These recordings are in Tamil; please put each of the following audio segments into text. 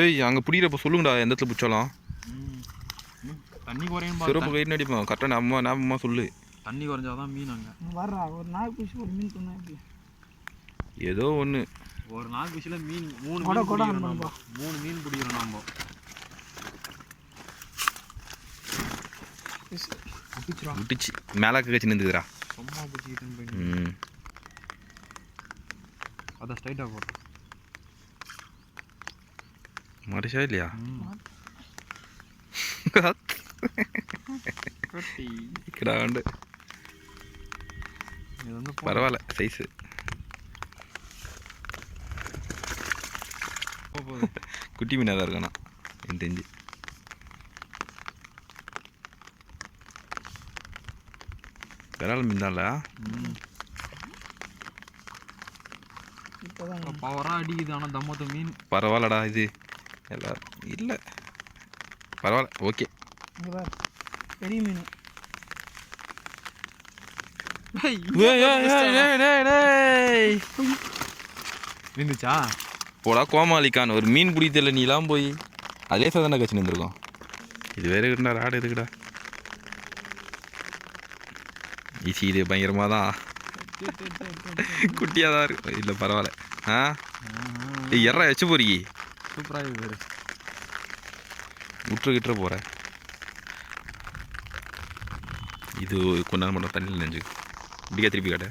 ஏய் அங்கே பிடிக்கிறப்ப சொல்லுங்கடா எந்த இடத்துல பிடிச்சாலும். தண்ணி குறையும் சிறப்பு கைட்டு அடிப்போம் கரெக்டாக ஞாபகமாக சொல்லு. தண்ணி குறைஞ்சாதான் மீன் அங்கே வர்றா. ஒரு நாள் பிடிச்சி ஒரு மீன் சொன்னா எப்படி? ஏதோ ஒன்று. ஒரு நாள் பிடிச்சில மீன் 3 மீன் பிடிக்கிறோம் நம்ம. 3 மீன் பிடிக்கிறோம் நம்ம. விட்டுச்சு மேலாக்க கட்சி நின்றுக்குறா. சும்மா பிடிச்சிக்கிட்டேன்னு போய் அதை ஸ்ட்ரைட்டாக போட்டோம். மறுச்சா இல்லையா? பரவாயில்ல சைஸு. குட்டி மீனாக தான் இருக்காண்ணா எனக்கு தெரிஞ்சு. விரால் மீன் தான்ல. பவராக அடிக்குது. ஆனால் தம்மத்து மீன் பரவாயில்லடா. இது எல்லாரும் இல்லை பரவாயில்ல. ஓகே பெரிய மீன் இருந்துச்சா? போடா கோமாளிக்கான். ஒரு மீன் பிடித்தல நீலாம் போய் அதே சாதாரண கட்சி நின்றுருக்கோம். இது வேற இருக்குடா. ராடு இருக்குடா. ஈஸி. இது பயங்கரமாக தான் குட்டியாக தான் இருக்கு. இல்லை பரவாயில்ல. எறா வச்சு போறீங்க. சூப்பராக இருக்குது. விட்டுக்கிட்ட போகிறேன். இது கொஞ்ச நேரம் மட்டும் தண்ணியில் நெஞ்சு இப்படியா திருப்பி காட்ட.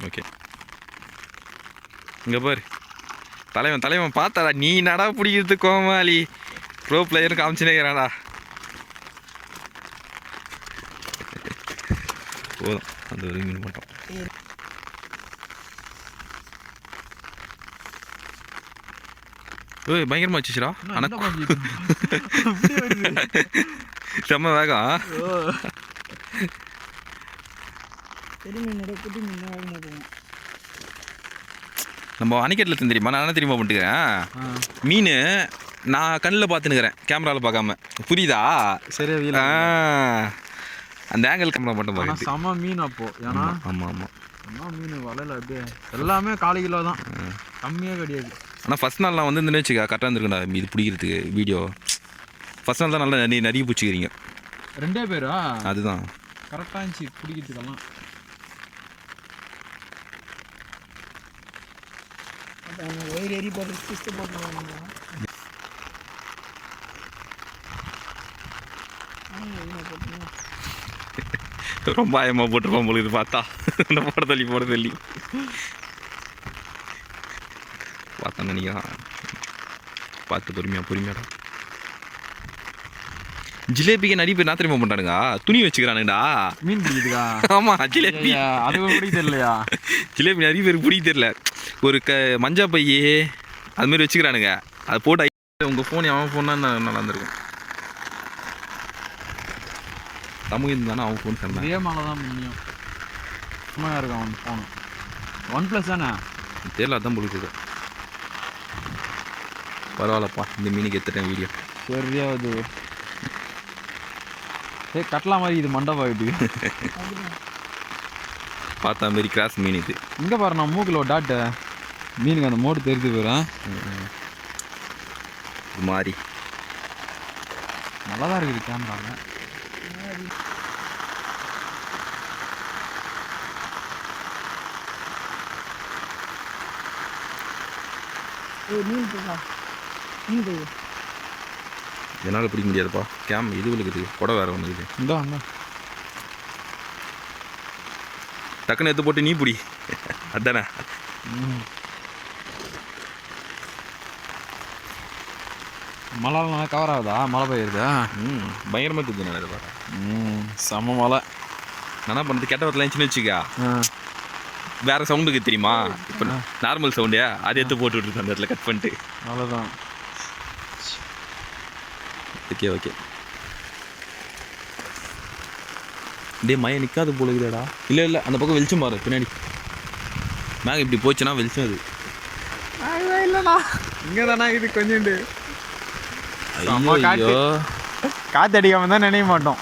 ஓகே. இங்கே பாரு தலைவன் பார்த்தாடா. நீ நடா பிடிக்கிறது கோமாளி. Bro player காமிச்சுனேங்கிறாடா. போதும் அந்த ஒரு மீன் மட்டும். ஓய் பயங்கரமாக வச்சுச்சுடா. ஆனால் செம்ம வேகம். நம்ம அணைக்கட்டில் தெரியுமா? நான் என்ன தெரியுமா பண்ணிட்டுக்கிறேன்? மீன் நான் கண்ணில் பார்த்துன்னுக்கிறேன் கேமராவில் பார்க்காம. புரியுதா? சரியா? அந்த ஆங்கிள் கேமரா மட்டும் பார்க்க செம்ம மீன் அப்போ. ஏன்னா ஆமாம் செம்ம மீன் வலையில் அப்படியே எல்லாமே 4 கிலோ தான். கம்மியாக கிடையாது. ஆனால் ஃபஸ்ட் நாள் நான் வந்து வச்சுக்கா கரெக்டாக இருந்துருக்கேன்டா இது பிடிக்கிறதுக்கு. வீடியோ ஃபஸ்ட் நாள் தான் நல்லா நிறைய பிடிச்சிக்கிறீங்க. 2 பேரா? அதுதான் கரெக்டாக இருந்துச்சு பிடிக்கிறதுக்கெல்லாம். ஒயர் ஏறி போட்டு போட்டு ரொம்ப ஆயமாக போட்டுருப்பான் போல இது பார்த்தா. அந்த போட தள்ளி பார்த்தா நினைக்கிறான். பார்த்து பொறுமையாடா. ஜிலேபிக்கு நிறைய பேர் நான் தெரியுமா பண்ணுறானுங்க? துணி வச்சுக்கிறானுங்கடா மீன் பிடிக்குதுக்கா. ஆமாம் ஜிலேபி. அது பிடிக்க தெரியலையா? ஜிலேபி நிறைய பேருக்கு பிடிக்க தெரியல. ஒரு மஞ்சா பையே அதுமாரி வச்சுக்கிறானுங்க. அதை போட்டு உங்கள் ஃபோன் அவன் ஃபோன்னா நல்லா இருந்திருக்கும். தமிழ் இருந்தானே அவன் ஃபோன் சொன்னான். இதே மேலே தான் முடியும். சும்மா இருக்கும் அவன் ஃபோனு. OnePlus தானே தெரியல. அதான் பிடிக்குது. பரவாயில்லப்பா. இந்த மீனுக்கு எடுத்துட்டேன் வீடியோ. சரியா அது கட்டலாம் மாதிரி. இது மண்டபம் ஆகிட்டு பார்த்தா மாரி கிராஸ் மீன் இது. இங்கே பாரு நான் மூக்கில் ஒரு டாட்டு மீனுக்கு அந்த மோடு தெரிஞ்சு போயிடும். இது மாதிரி நல்லா தான் இருக்குது கேமராவில். என்னால் பிடிக்க முடியாதுப்பா. இது இருக்குது புடவை வேறு ஒன்று இருக்குது. இந்தா டக்குன்னு எடுத்து போட்டு நீ பிடி. அதானே மழைலாம் நல்லா கவர் ஆகுதா? மழை பெய்யுதா? பயங்கரமாக இருக்குது. நான் இதை செம்ம மழை. என்ன பண்ணுறது? கெட்ட வரலாம் சின்ன வச்சுக்கா வேறு சவுண்டுக்கு தெரியுமா? இப்போ நார்மல் சவுண்டே அதை எடுத்து போட்டு விட்டுருக்கு அந்த இடத்துல கட் பண்ணிட்டு. அவ்வளோதான். ஓகே டே மயம் நிற்காது போல இருக்குதாடா. இல்லை அந்த பக்கம் வெளிச்சம் பாரு பின்னாடி. மேலே இப்படி போச்சுன்னா வெளிச்சம். அது இல்லைண்ணா இங்கே தானே இது கொஞ்சோண்டு. ஐயோ காற்று அடிக்காமல் தான் நினைக்க மாட்டோம்.